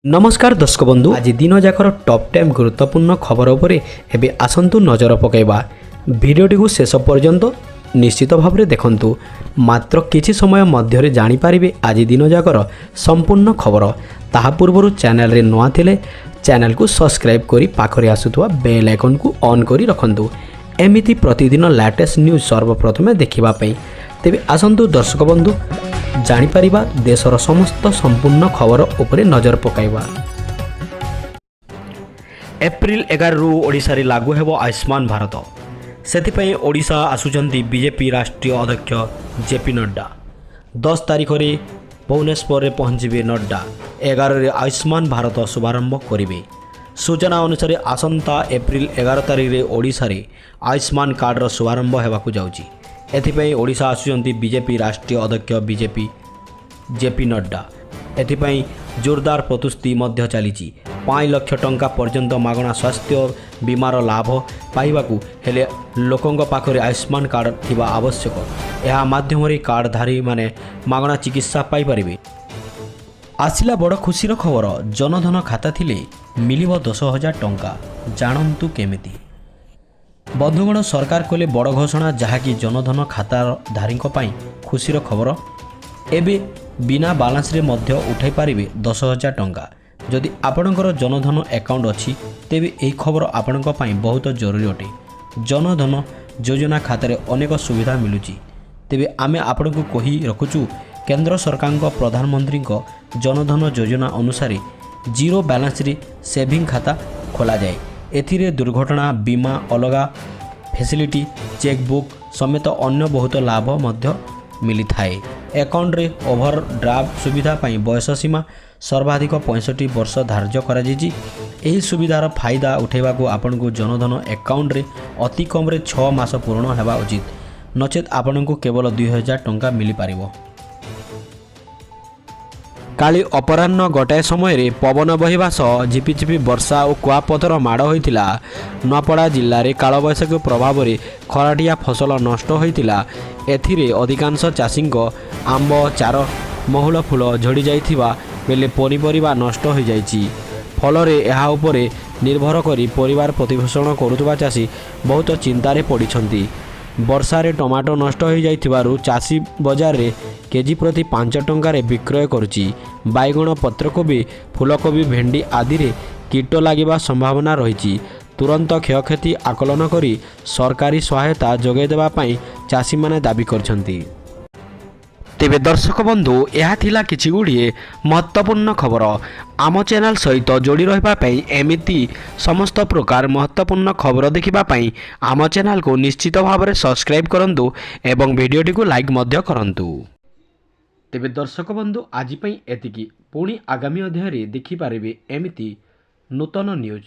नमस्कार दर्शक बंधु आज दिन जाकर टॉप 10 गुरुत्वपूर्ण खबर उपरे एबे आसंतु नजर पकाइबा भिडियोटी को शेष पर्यंत निश्चित भाव में देखंतु मात्र किछि समय मध्य जानि पारिबे आज दिन जाकर संपूर्ण खबर ताहा पूर्व चैनल रे नवा थिले चैनल को सब्सक्राइब करी पाखरे आसुथवा बेल आइकन को ऑन करी रखंतु एमिति प्रतिदिन लेटेस्ट न्यूज सर्वप्रथमे देखिबा पई तेबे आसंतु दर्शक बंधु जानि परिबा देशर समस्त संपूर्ण खबर उपरे नजर पकाइबा। एप्रिल 11 रु ओडिशा रे लागू हेबो आयुष्मान भारत सेथिपई ओडिशा आसुचंती बीजेपी राष्ट्रीय अध्यक्ष जेपी नड्डा 10 तारिख रे भुवनेश्वर रे पहुंचबे नड्डा 11 रे आयुष्मान भारत शुभारंभ करिवे। सूचना अनुसार आसंता एप्रिल 11 तारिख रे ओडिशा रे आयुष्मान कार्ड रो शुभारंभ हेबाकु जाउची। एथिपई ओडिशा आसुचंती बीजेपी राष्ट्रीय अध्यक्ष बीजेपी जेपी नड्डा एथिपई जोरदार प्रस्तुति मध्य चलीची 5 लाख टंका पर्यंत मागणा स्वास्थ्य बीमार लाभ पाइबाकू हेले लोकंग पाखरे आयुष्मान कार्ड थिबा आवश्यक। यह माध्यम कार्डधारी माने मागणा चिकित्सा पाई परिबे। आसिला बड़ खुशीर खबर जनधन खाता थिले मिलिबो 10,000 टंका जानंतु केमिति। बंधुगण सरकार कले बड़ घोषणा जहाँकि जनधन खाताधारी खुशीर खबर एबे बिना बालांस रे मध्य उठाई पारिबे 10,000 टंका। जदि आपणकर जनधन अकाउंट अच्छी तेबे यही खबर आपणक पई बहुत जरूरी अटे। जनधन योजना खातार अनेक सुविधा मिलुची तेबे आमे आपणक कही रखुचु केंद्र सरकार प्रधानमंत्री जनधन योजना अनुसार जीरो बैलेंस रे सेविंग खाता खोला जाए। एथिरे दुर्घटना बीमा अलगा फैसिलिटी चेकबुक समेत अन्य बहुत लाभ मध्य मिली थाए। अकाउंट रे ओवरड्राफ्ट सुविधा पाई बयस सीमा सर्वाधिक 65 वर्ष धार्य करा जायछि। एही सुविधार फायदा उठेबाकू आपनकू जनधन अकाउंट रे अति कम रे 6 मास पूर्ण हेबा उचित नचेत आपनकू केवल 2,000 टंका मिली पारिबो। काली अपराह्न गोटाए समय पवन बहिबा सह झिपिझिपि वर्षा और कुआपथर माड़ होइतिला। नुआपड़ा जिल्ला रे कालबैशाखी प्रभाव में खराटिया फसल नष्ट होइतिला। एथिरे अधिकांश चाषींक आंब चार महुल फूल झड़ी जाइथिबा बेले पनिपरिबा नष्ट हो जाइछि। फलरे एहा उपरे निर्भर करी परिवार प्रतिपोषण करुवा चाषी बहुत चिंतारे पड़िछंती। वर्षारे टमाटो नष्ट हो जाइथिबारु चाषी बजार रे केजी प्रति 5 टंकार विक्रय करुची। बैगण पत्रकोबी फूलकोबी भेंडी आदि रे कीट लागिबा संभावना रही। तुरंत क्षयक्षति आकलन करी सरकारी सहायता जोगाई देबा पई चाषी माने दाबी करछंती। तेबे दर्शक बंधु यह थिला किछि गुड़िए महत्वपूर्ण खबर। आम चैनल सहित जोड़ी रहिबा पई एमिति समस्त प्रकार महत्वपूर्ण खबर देखिबा पई आम चैनल को निश्चित भाव में सब्सक्राइब करंतु एवं वीडियोटी को लाइक मध्य करंतु। तेबे दर्शक बंधु आज पई एतिकी पुणी आगामी अध्याय रे देखि पारिबे एमिति नूतन न्यूज।